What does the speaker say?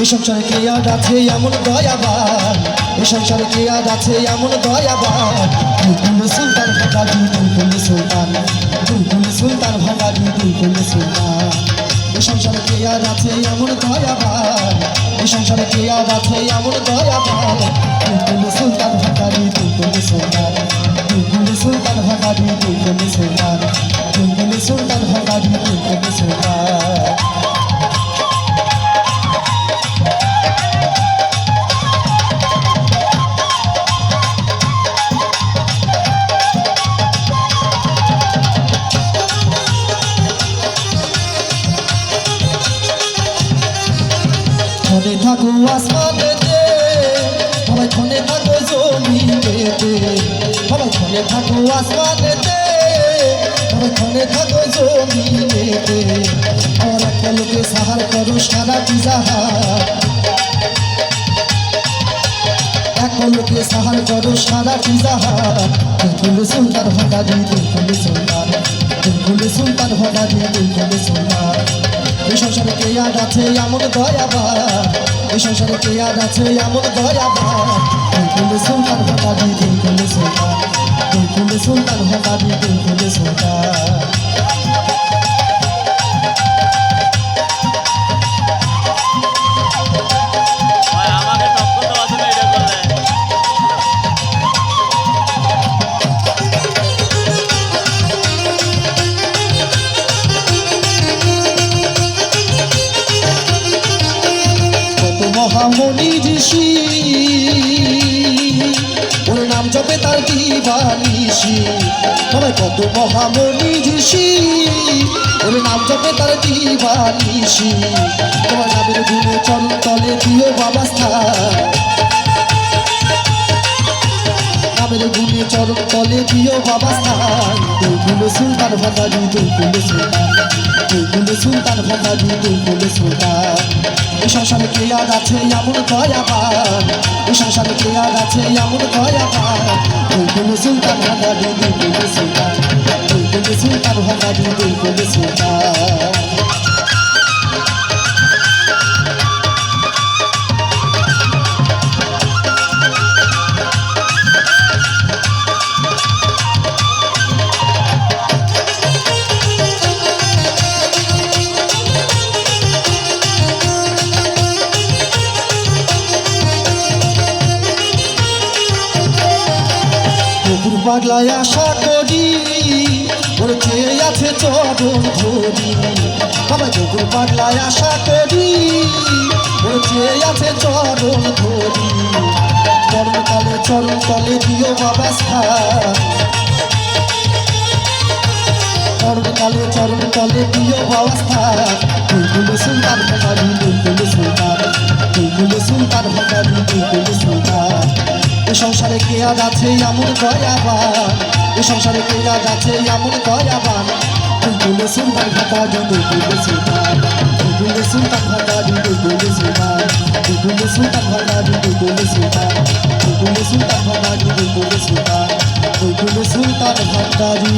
এই সংসারে কে আর আছে এমন দয়াবান, এই সংসারে কে আর আছে এমন দয়াবান। দুলদুল সুলতান ভাগাড়ি দুলদুল সুলতান, দুলদুল সুলতান ভাগাড়ি দুলদুল সুলতান। এই সংসারে কে আর আছে এমন দয়াবান, এই সংসারে কে আর আছে এমন দয়াবান। দুলদুল সুলতান ভাগাড়ি দুলদুল সুলতান, দুলদুল সুলতান ভাগাড়ি দুলদুল সুলতান, দুলদুল সুলতান ভাগাড়ি দুলদুল সুলতান। ক্ষণে থাকো আসমানেতে, সবাই ক্ষণে থাকো জমিনেতে, সবাই ক্ষণে থাকো আসমানেতে, সবাই ক্ষণে থাকো জমিনেতে। আমার একটা লোকে সাহার করো সারাটি জাহান, একটা লোকে সাহার করো সারাটি জাহান। দুলদুল সুলতান ভাগাড়ি দুলদুল সুলতান, দুলদুল সুলতান ভাগাড়ি দুলদুল সুলতান। এই সংসারে কে আর আছে এমন দয়াবান, এই সংসারে কে আর আছে এমন দয়াবান। দুলদুল সুলতান ভাগাড়ি দুলদুল সুলতান, দুলদুল সুলতান ভাগাড়ি দুলদুল সুলতান। মহামণি ঋষি ওর নাম জপে তার দিবানিশি, সবাই কত মহামণি ঋষি ওর নাম জপে তার দিবানিশি। তোমার নামের গুণে চরণ তলে দিও বাবা স্থান, নামের গুণে চরণ তলে দিও বাবা স্থান। দুলদুল সুলতান ভাগাড়ি দুলদুল সুলতান, দুলদুল সুলতান ভাগাড়ি দুলদুল সুলতান। এই সংসারে কে আর আছে এমন দয়াবান, এই সংসারে কে আর আছে এমন দয়াবান। দুলদুল সুলতান ভাগাড়ি দুলদুল সুলতান, দুলদুল সুলতান ভাগাড়ি দুলদুল সুলতান। পাগলায় আশা করি ওর চেয়ে আছে চরণ ধরি, বাবা গোকুল পাগলায় আশা করি ওর চেয়ে আছে চরণ ধরি। চরণকালে চরণ তলে দিও বাবা স্থান, চরণকালে চরণ তলে দিও বাবা স্থান। দুলদুল সুলতান ভাগাড়ি দুলদুল সুলতান, দুলদুল সুলতান ভাগাড়ি দুলদুল সুলতান। এই সংসারে কে আর আছে এমন দয়াবান, এই সংসারে কে আর আছে এমন দয়াবান। দুলদুল সুলতান ভাগাড়ি দুলদুল সুলতান, দুলদুল সুলতান ভাগাড়ি দুলদুল সুলতান, দুলদুল সুলতান ভাগাড়ি দুলদুল সুলতান, দুলদুল সুলতান ভাগাড়ি দুলদুল সুলতান, দুলদুল সুলতান ভাগাড়ি।